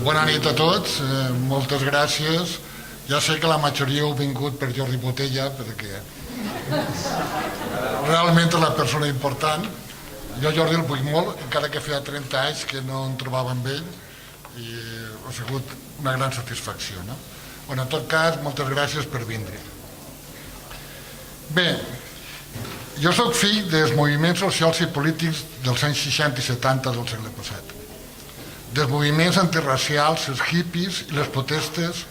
Bona nit a tots, moltes gràcies. Ja sé que la majoria heu vingut per Jordi Botella, perquè realment és la persona important. Jo Jordi el vull molt, encara que feia 30 anys que no em trobava amb ell, i ha sigut una gran satisfacció. En tot cas, moltes gràcies per vindre. Bé, jo soc fill dels moviments socials i polítics dels anys 60 i 70 del segle passat, dels moviments antirracials, els hippies i les protestes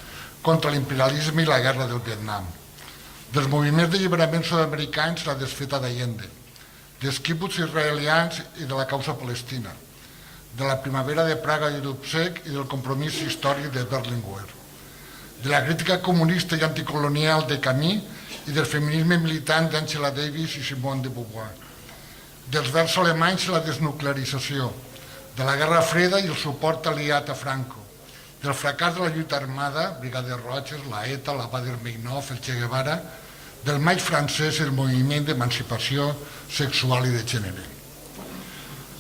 contra l'imperialisme i la guerra del Vietnam, dels moviments d'alliberament sud-americans i la desfeta d'Allende, dels quibuts israelians i de la causa palestina, de la primavera de Praga i Dubček i del compromís històric de Berlinguer, de la crítica comunista i anticolonial de Camus i del feminisme militant d'Angela Davis i Simone de Beauvoir, dels versos alemanys i la desnuclearització, de la Guerra Freda i el suport aliat a Franco, del fracàs de la lluita armada, Brigades Roges, la ETA, la Baader-Meinhof, el Che Guevara, del maig francès i el moviment d'emancipació sexual i de gènere.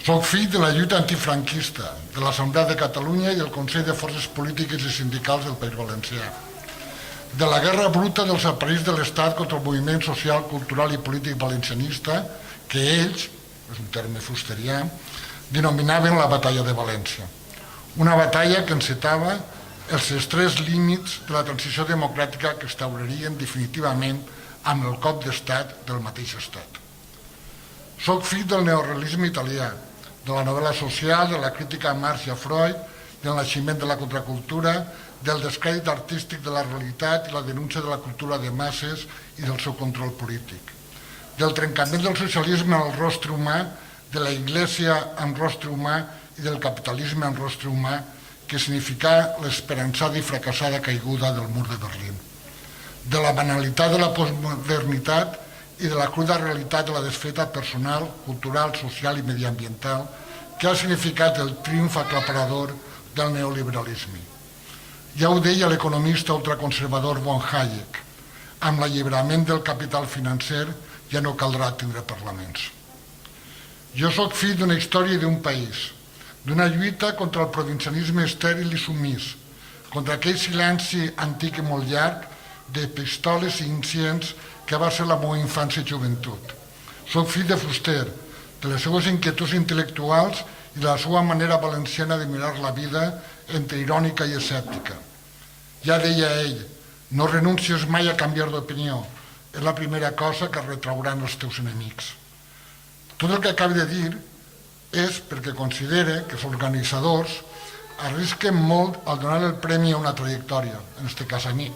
Soc fill de la lluita antifranquista, de l'Assemblea de Catalunya i el Consell de Forces Polítiques i Sindicals del País Valencià, de la guerra bruta dels aparells de l'Estat contra el moviment social, cultural i polític valencianista que ells, és un terme fusterià, denominaven la batalla de València. Una batalla que encetava els estrets límits de la transició democràtica que instaurarien definitivament amb el cop d'estat del mateix estat. Soc fill del neorealisme italià, de la novel·la social, de la crítica a Marx i a Freud, del naixement de la contracultura, del descrèdit artístic de la realitat i la denúncia de la cultura de masses i del seu control polític, del trencament del socialisme al rostre humà, de la Iglesia amb rostre humà i del capitalisme amb rostre humà, que significà l'esperançada i fracassada caiguda del mur de Berlín, de la banalitat de la postmodernitat i de la cruda realitat de la desfeta personal, cultural, social i mediambiental que ha significat el triomf aclaparador del neoliberalisme. Ja ho deia l'economista ultraconservador von Hayek, amb l'alliberament del capital financer ja no caldrà tindre parlaments. Jo soc fill d'una història d'un país, d'una lluita contra el provincianisme estèril i sumís, contra aquell silenci antic i molt llarg de pistoles i incients que va ser la meva infància i joventut. Soc fill de Fuster, de les seues inquietuds intel·lectuals i de la seva manera valenciana de mirar la vida entre irònica i escèptica. Ja deia ell, no renuncies mai a canviar d'opinió, és la primera cosa que retrauran els teus enemics. Tot el que acabo de dir és perquè considere que els organitzadors arrisquen molt al donar el premi a una trajectòria, en aquest cas a mi.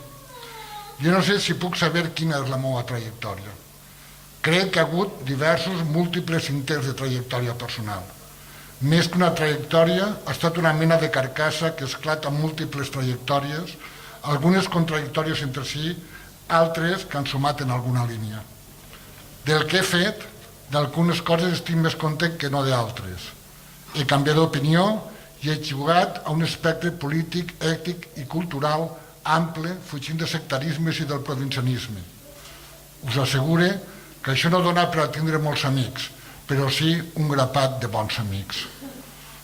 Jo no sé si puc saber quina és la meva trajectòria. Crec que ha hagut diversos múltiples intents de trajectòria personal. Més que una trajectòria, ha estat una mena de carcassa que esclata en múltiples trajectòries, algunes contradictòries entre si, altres que han sumat en alguna línia. Del que he fet, d'algunes coses estic més content que no d'altres. He canviat d'opinió i he jugat a un espectre polític, ètic i cultural ample, fugint de sectarismes i del provincianisme. Us assegure que això no dona per a tindre molts amics, però sí un grapat de bons amics.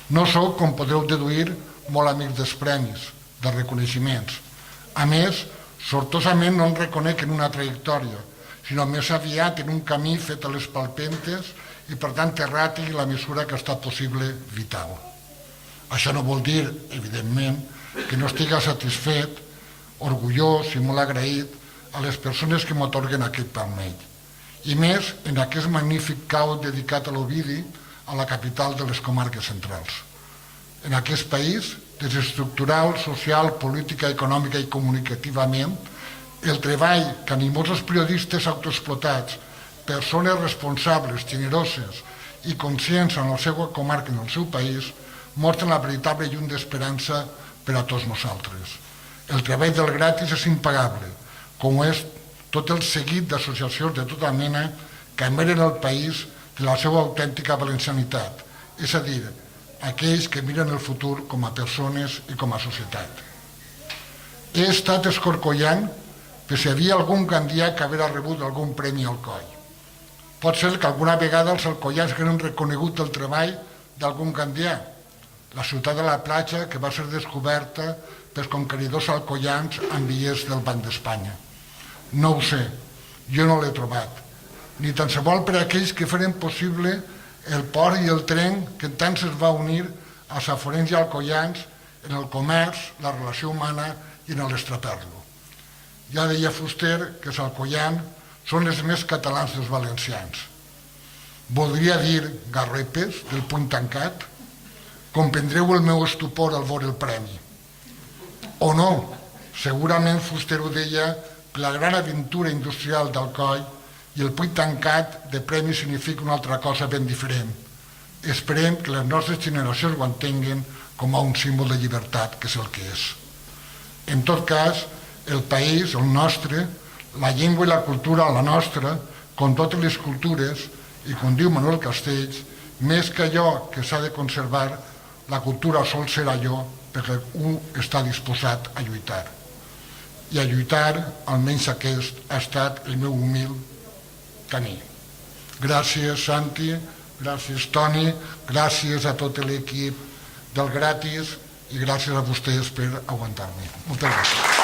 No sóc, com podeu deduir, molt amic dels premis, dels reconeixements. A més, sortosament no em reconec en una trajectòria, sinó més aviat en un camí fet a les palpentes i per tant erràtic i la mesura que ha estat possible vital. Això no vol dir, evidentment, que no estigui satisfet, orgullós i molt agraït a les persones que m'atorguen aquest palmell. I més en aquest magnífic cau dedicat a l'Ovidi, a la capital de les comarques centrals. En aquest país, desestructural, social, política, econòmica i comunicativament, el treball que animosos periodistes autoexplotats, persones responsables, generoses i conscients en la seva comarca i en el seu país, mostren la veritable llum d'esperança per a tots nosaltres. El treball del gratis és impagable, com és tot el seguit d'associacions de tota mena que emeren el país de la seva autèntica valencianitat, és a dir, aquells que miren el futur com a persones i com a societat. He estat escorcollant per si hi havia algun candidat que havia rebut algun premi al coll. Pot ser que alguna vegada els alcoians hagueren reconegut el treball d'algun candidat. La ciutat de la platja, que va ser descoberta pels conqueridors alcoians amb bitllets del Banc d'Espanya. No ho sé, jo no l'he trobat. Ni tan se vol per aquells que feren possible el port i el tren que tant es va unir als aforencs i alcoians en el comerç, la relació humana i en l'estraperlo. Ja deia Fuster que els alcoians són els més catalans dels valencians. Voldria dir garrepes del puny tancat? Comprendreu el meu estupor al veure el premi. O no, segurament Fuster ho deia que la gran aventura industrial d'Alcoi i el puny tancat de premi significa una altra cosa ben diferent. Esperem que les nostres generacions ho entenguen com a un símbol de llibertat, que és el que és. En tot cas, el país, el nostre, la llengua i la cultura, la nostra, com totes les cultures, i com diu Manuel Castells, més que allò que s'ha de conservar, la cultura sol ser allò perquè un està disposat a lluitar. I a lluitar, almenys aquest, ha estat el meu humil camí. Gràcies, Santi, gràcies, Toni, gràcies a tot l'equip del Gratis i gràcies a vostès per aguantar-me. Moltes gràcies.